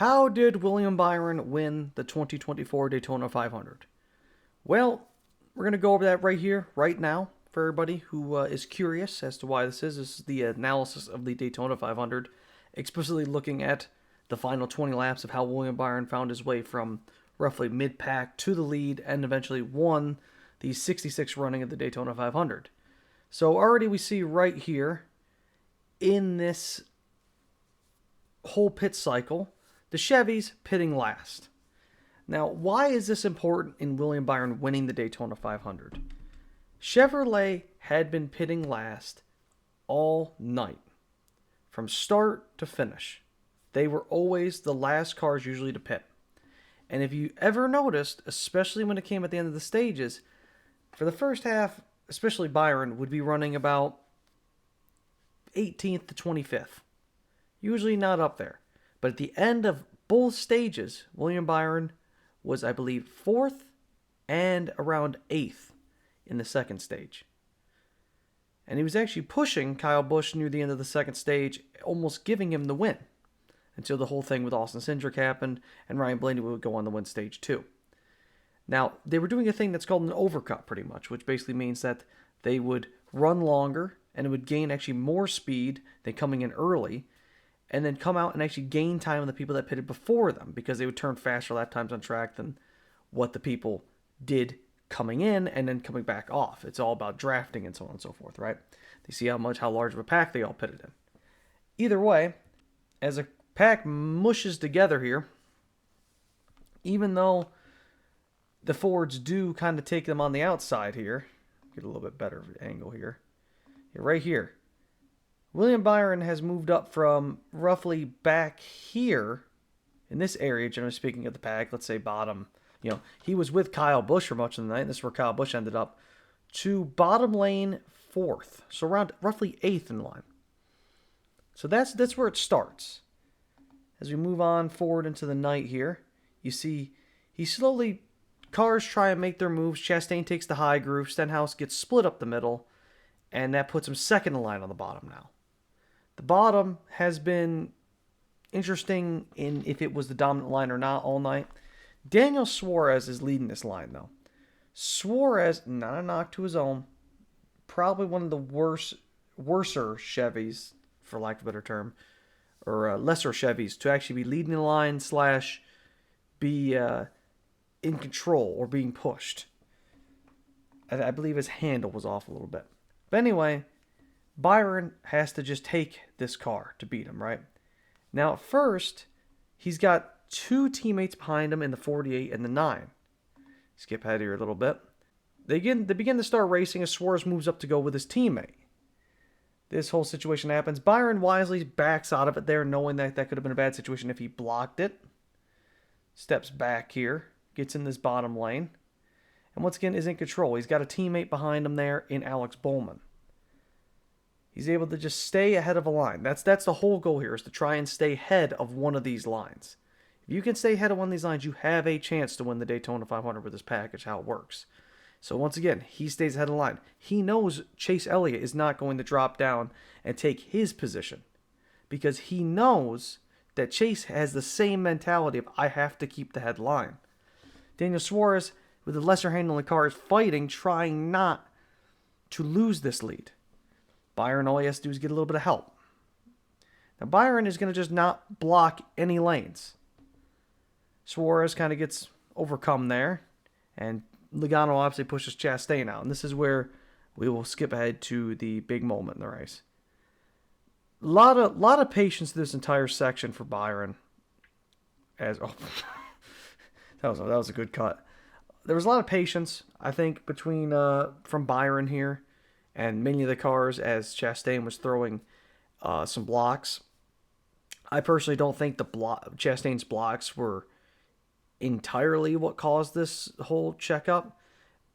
How did William Byron win the 2024 Daytona 500? Well, we're going to go over that right here, right now, for everybody who is curious as to why this is. This is the analysis of the Daytona 500, explicitly looking at the final 20 laps of how William Byron found his way from roughly mid-pack to the lead and eventually won the 66th running of the Daytona 500. So already we see right here in this whole pit cycle, the Chevys pitting last. Now, why is this important in William Byron winning the Daytona 500? Chevrolet had been pitting last all night, from start to finish. They were always the last cars usually to pit. And if you ever noticed, especially when it came at the end of the stages, for the first half, especially Byron, would be running about 18th to 25th. Usually not up there. But at the end of both stages, William Byron was, I believe, 4th and around 8th in the second stage. And he was actually pushing Kyle Busch near the end of the second stage, almost giving him the win, until the whole thing with Austin Cindric happened and Ryan Blaney would go on to win stage 2. Now, they were doing a thing that's called an overcut pretty much, which basically means that they would run longer and it would gain actually more speed than coming in early, and then come out and actually gain time on the people that pitted before them, because they would turn faster lap times on track than what the people did coming in and then coming back off. It's all about drafting and so on and so forth, right? They see how large of a pack they all pitted in. Either way, as a pack mushes together here, even though the Fords do kind of take them on the outside here, get a little bit better angle here. Right here. William Byron has moved up from roughly back here in this area, generally speaking, of the pack. Let's say bottom. He was with Kyle Busch for much of the night. This is where Kyle Busch ended up. To bottom lane 4th. So around roughly 8th in line. So that's where it starts. As we move on forward into the night here, you see cars try and make their moves. Chastain takes the high groove. Stenhouse gets split up the middle. And that puts him second in line on the bottom now. The bottom has been interesting in if it was the dominant line or not all night. Daniel Suarez is leading this line, though. Suarez, not a knock to his own, probably one of the worser Chevys, for lack of a better term, or lesser Chevys, to actually be leading the line / be in control or being pushed. I believe his handle was off a little bit. But anyway, Byron has to just take this car to beat him, right? Now, at first, he's got 2 teammates behind him in the 48 and the 9. Skip ahead here a little bit. They begin to start racing as Suarez moves up to go with his teammate. This whole situation happens. Byron wisely backs out of it there, knowing that could have been a bad situation if he blocked it. Steps back here, gets in this bottom lane, and once again is in control. He's got a teammate behind him there in Alex Bowman. He's able to just stay ahead of a line. That's the whole goal here, is to try and stay ahead of one of these lines. If you can stay ahead of one of these lines, you have a chance to win the Daytona 500 with this package, how it works. So once again, he stays ahead of the line. He knows Chase Elliott is not going to drop down and take his position, because he knows that Chase has the same mentality of, I have to keep the headline. Daniel Suarez, with the lesser handle in the car, is fighting, trying not to lose this lead. Byron, all he has to do is get a little bit of help. Now, Byron is going to just not block any lanes. Suarez kind of gets overcome there, and Logano obviously pushes Chastain out. And this is where we will skip ahead to the big moment in the race. A lot of patience to this entire section for Byron. That was a good cut. There was a lot of patience, I think, from Byron here and many of the cars as Chastain was throwing some blocks. I personally don't think Chastain's blocks were entirely what caused this whole checkup.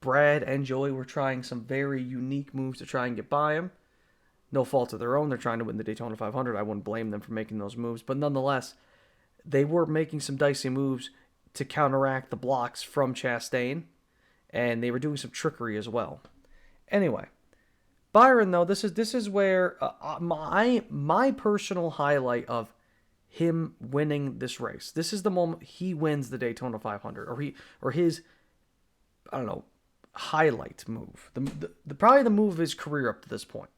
Brad and Joey were trying some very unique moves to try and get by him. No fault of their own. They're trying to win the Daytona 500. I wouldn't blame them for making those moves. But nonetheless, they were making some dicey moves to counteract the blocks from Chastain. And they were doing some trickery as well. Anyway, Byron, though, this is where my personal highlight of him winning this race. This is the moment he wins the Daytona 500, or his, I don't know, highlight move. The probably the move of his career up to this point.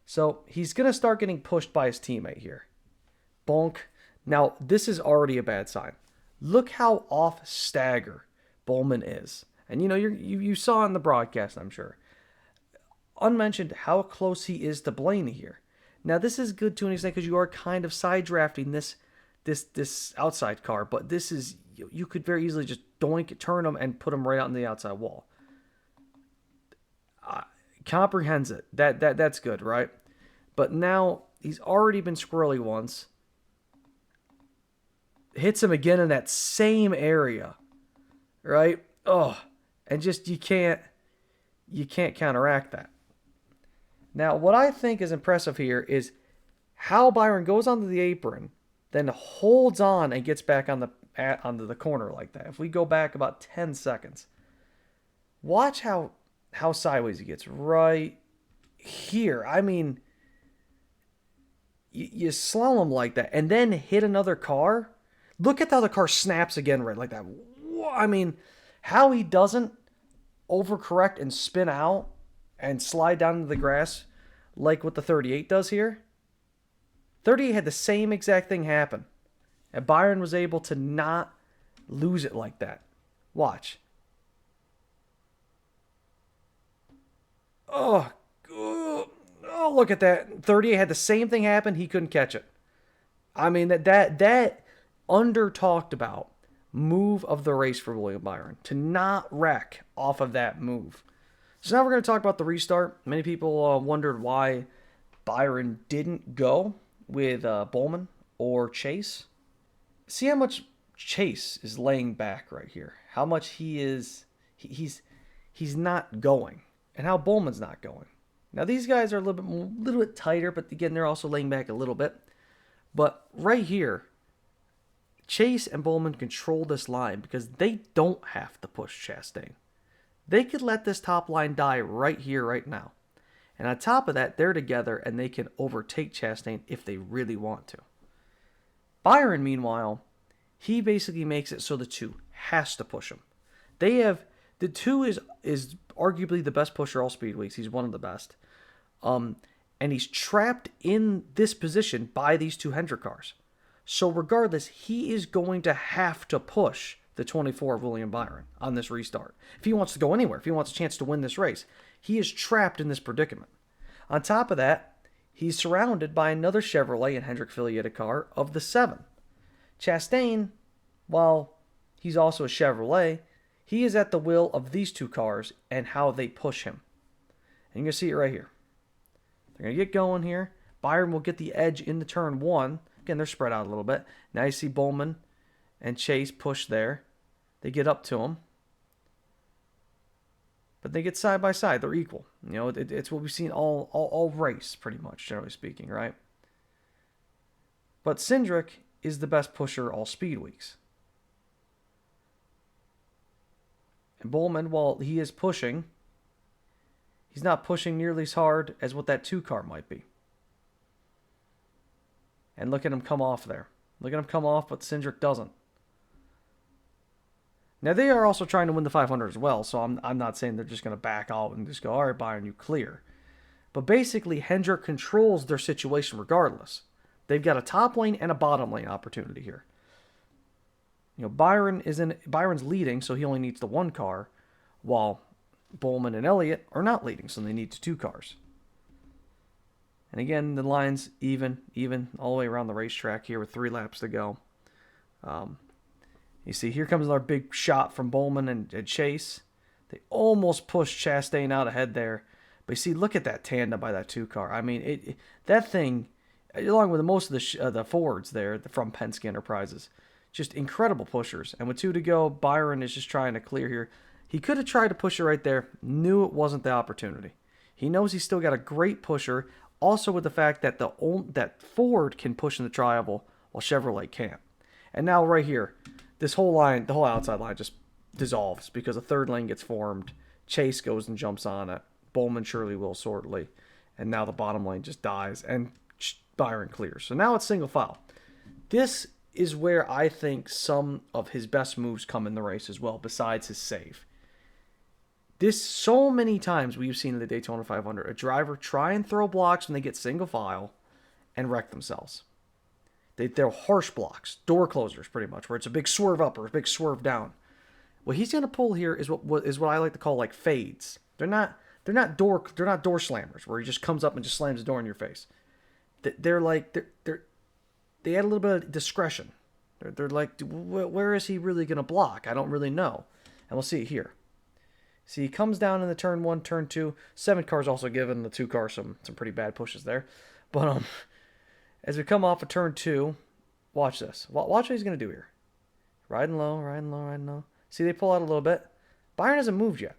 So he's gonna start getting pushed by his teammate here. Bonk. Now this is already a bad sign. Look how off stagger Bowman is, and you saw in the broadcast, I'm sure. Unmentioned how close he is to Blaney here. Now this is good to an extent because you are kind of side drafting this outside car, but this is, you could very easily just doink it, turn him, and put him right out on the outside wall. Comprehends it. That's good, right? But now he's already been squirrely once. Hits him again in that same area, right? Oh, and just you can't counteract that. Now, what I think is impressive here is how Byron goes onto the apron, then holds on and gets back onto the corner like that. If we go back about 10 seconds, watch how sideways he gets right here. I mean, you slalom like that and then hit another car. Look at how the car snaps again right like that. I mean, how he doesn't overcorrect and spin out and slide down into the grass like what the 38 does here. 38 had the same exact thing happen. And Byron was able to not lose it like that. Watch. Oh, look at that. 38 had the same thing happen. He couldn't catch it. I mean, that under talked about move of the race for William Byron. To not wreck off of that move. So now we're going to talk about the restart. Many people wondered why Byron didn't go with Bowman or Chase. See how much Chase is laying back right here. How much he's not going. And how Bowman's not going. Now these guys are a little bit tighter, but again, they're also laying back a little bit. But right here, Chase and Bowman control this line because they don't have to push Chastain. They could let this top line die right here, right now. And on top of that, they're together and they can overtake Chastain if they really want to. Byron, meanwhile, he basically makes it so the 2 has to push him. The 2 is arguably the best pusher all speedways. He's one of the best. And he's trapped in this position by these 2 Hendrick cars. So regardless, he is going to have to push the 24 of William Byron on this restart. If he wants to go anywhere, if he wants a chance to win this race, he is trapped in this predicament. On top of that, he's surrounded by another Chevrolet and Hendrick affiliated car of the 7. Chastain, while he's also a Chevrolet, he is at the will of these 2 cars and how they push him. And you're going to see it right here. They're going to get going here. Byron will get the edge into turn 1. Again, they're spread out a little bit. Now you see Bowman and Chase push there. They get up to him. But they get side by side. They're equal. It's what we've seen all race, pretty much, generally speaking, right? But Cindric is the best pusher all speed weeks. And Bowman, while he is pushing, he's not pushing nearly as hard as what that 2 car might be. And look at him come off there. Look at him come off, but Cindric doesn't. Now, they are also trying to win the 500 as well, so I'm not saying they're just going to back out and just go, all right, Byron, you clear. But basically, Hendrick controls their situation regardless. They've got a top lane and a bottom lane opportunity here. Byron's leading, so he only needs the 1 car, while Bowman and Elliott are not leading, so they need 2 cars. And again, the line's even all the way around the racetrack here with 3 laps to go. You see, here comes another big shot from Bowman and Chase. They almost pushed Chastain out ahead there. But you see, look at that tandem by that 2 car. I mean, that thing, along with most of the Fords there from Penske Enterprises, just incredible pushers. And with 2 to go, Byron is just trying to clear here. He could have tried to push it right there. Knew it wasn't the opportunity. He knows he's still got a great pusher. Also with the fact that that Ford can push in the tri-oval while Chevrolet can't. And now right here, this whole line, the whole outside line just dissolves because a 3rd lane gets formed. Chase goes and jumps on it. Bowman surely will shortly. And now the bottom lane just dies and Byron clears. So now it's single file. This is where I think some of his best moves come in the race as well, besides his save. This, so many times we've seen in the Daytona 500, a driver try and throw blocks when they get single file and wreck themselves. They're harsh blocks, door closers pretty much, where it's a big swerve up or a big swerve down. What he's going to pull here is what I like to call like fades. They're not door slammers where he just comes up and just slams the door in your face. They add a little bit of discretion. They're like, where is he really going to block? I don't really know. And we'll see it here. See, he comes down in the turn 1, turn 2. 7 car's also giving the 2 car some pretty bad pushes there. But as we come off of turn 2, watch this. Watch what he's going to do here. Riding low, riding low, riding low. See, they pull out a little bit. Byron hasn't moved yet.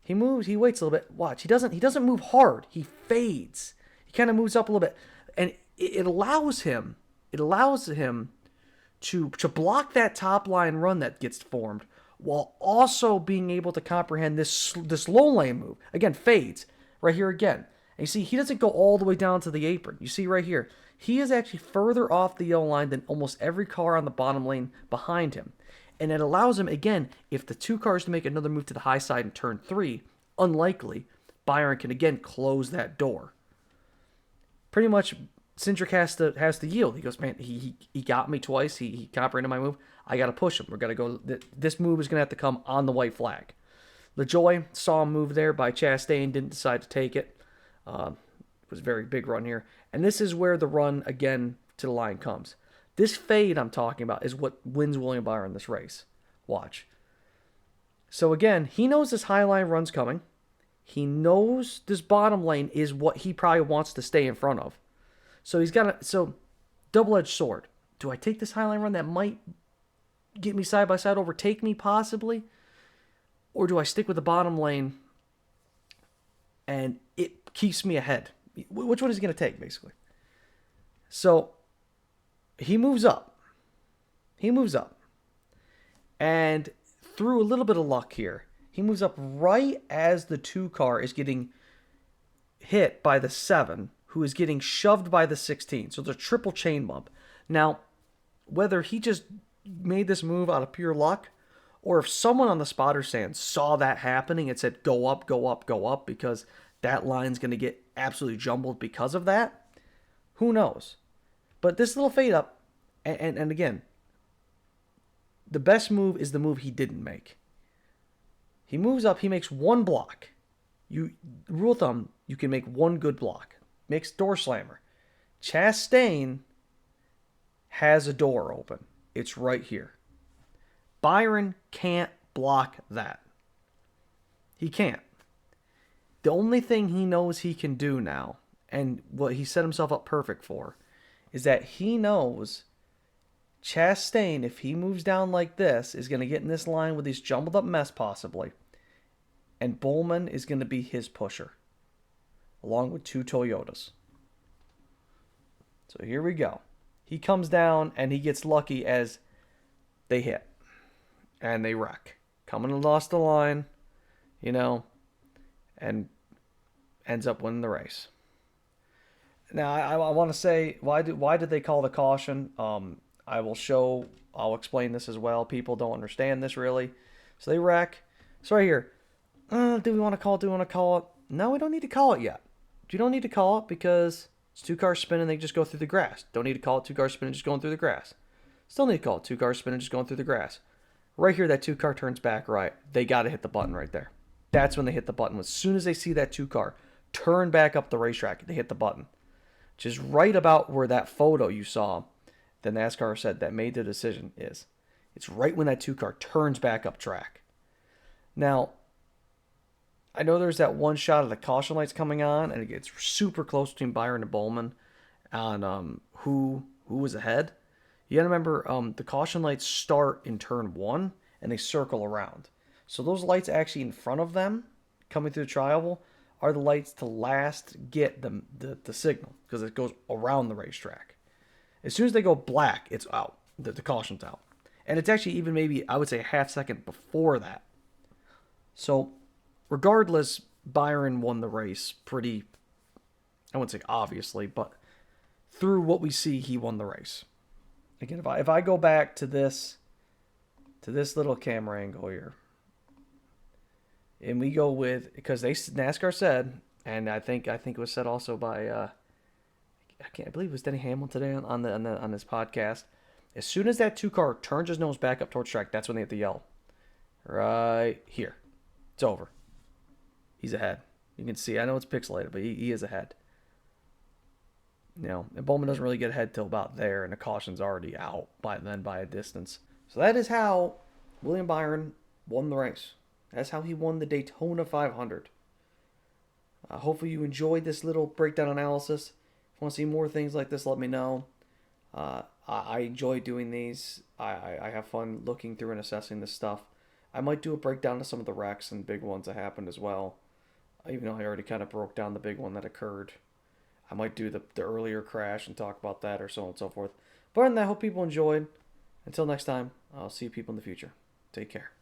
He moves, he waits a little bit. Watch, he doesn't move hard. He fades. He kind of moves up a little bit. And it allows him to block that top line run that gets formed, while also being able to comprehend this low lane move. Again, fades. Right here again. And you see, he doesn't go all the way down to the apron. You see right here, he is actually further off the yellow line than almost every car on the bottom lane behind him. And it allows him, again, if the 2 cars to make another move to the high side in turn 3, unlikely, Byron can again close that door. Pretty much, Cindric has to yield. He goes, man, he got me twice. He comprehended my move. I got to push him. We're going to go. This move is going to have to come on the white flag. LaJoie saw a move there by Chastain, didn't decide to take it. It was a very big run here. And this is where the run, again, to the line comes. This fade I'm talking about is what wins William Byron this race. Watch. So again, he knows this high line run's coming. He knows this bottom lane is what he probably wants to stay in front of. So he's got double-edged sword. Do I take this high line run that might get me side by side, overtake me possibly? Or do I stick with the bottom lane and it keeps me ahead? Which one is he going to take, basically? So he moves up. And through a little bit of luck here, he moves up right as the 2 car is getting hit by the 7, who is getting shoved by the 16. So it's a triple chain bump. Now, whether he just made this move out of pure luck, or if someone on the spotter stand saw that happening and said, go up, go up, go up, because that line's going to get absolutely jumbled because of that, who knows? But this little fade up, and again, the best move is the move he didn't make. He moves up, he makes 1 block. Rule of thumb, you can make 1 good block. Makes door slammer. Chastain has a door open. It's right here. Byron can't block that. He can't. The only thing he knows he can do now, and what he set himself up perfect for, is that he knows Chastain, if he moves down like this, is going to get in this line with this jumbled up mess possibly. And Bowman is going to be his pusher, along with 2 Toyotas. So here we go. He comes down and he gets lucky as they hit. And they wreck. Coming and lost the line, and ends up winning the race. Now, I want to say, why did they call the caution? I'll explain this as well. People don't understand this really. So they wreck. So right here, do we want to call it? Do we want to call it? No, we don't need to call it yet. You don't need to call it because it's 2 cars spinning, they just go through the grass. Don't need to call it 2 cars spinning, just going through the grass. Still need to call it 2 cars spinning, just going through the grass. Right here, that 2 car turns back right. They got to hit the button right there. That's when they hit the button. As soon as they see that 2 car turn back up the racetrack, they hit the button. Which is right about where that photo you saw, the NASCAR said that made the decision is. It's right when that 2 car turns back up track. Now, I know there's that one shot of the caution lights coming on, and it gets super close between Byron and Bowman on who was ahead. You gotta remember, the caution lights start in turn 1, and they circle around. So those lights actually in front of them, coming through the tri-oval, are the lights to last get the signal, because it goes around the racetrack. As soon as they go black, it's out. The caution's out. And it's actually even maybe, I would say, a half second before that. So, regardless, Byron won the race pretty, I wouldn't say obviously, but through what we see, he won the race. Again, if I go back to this little camera angle here, and we go with, because NASCAR said, and I think it was said also by I believe it was Denny Hamlin today on this podcast. As soon as that 2 car turns his nose back up towards track, that's when they have to yell. Right here, it's over. He's ahead. You can see. I know it's pixelated, but he is ahead. And Bowman doesn't really get ahead till about there, and the caution's already out by a distance. So that is how William Byron won the race. That's how he won the Daytona 500. Hopefully you enjoyed this little breakdown analysis. If you want to see more things like this, let me know. I enjoy doing these. I have fun looking through and assessing this stuff. I might do a breakdown of some of the wrecks and big ones that happened as well. Even though I already kind of broke down the big one that occurred. I might do the earlier crash and talk about that, or so on and so forth. But other than that, I hope people enjoyed. Until next time, I'll see you people in the future. Take care.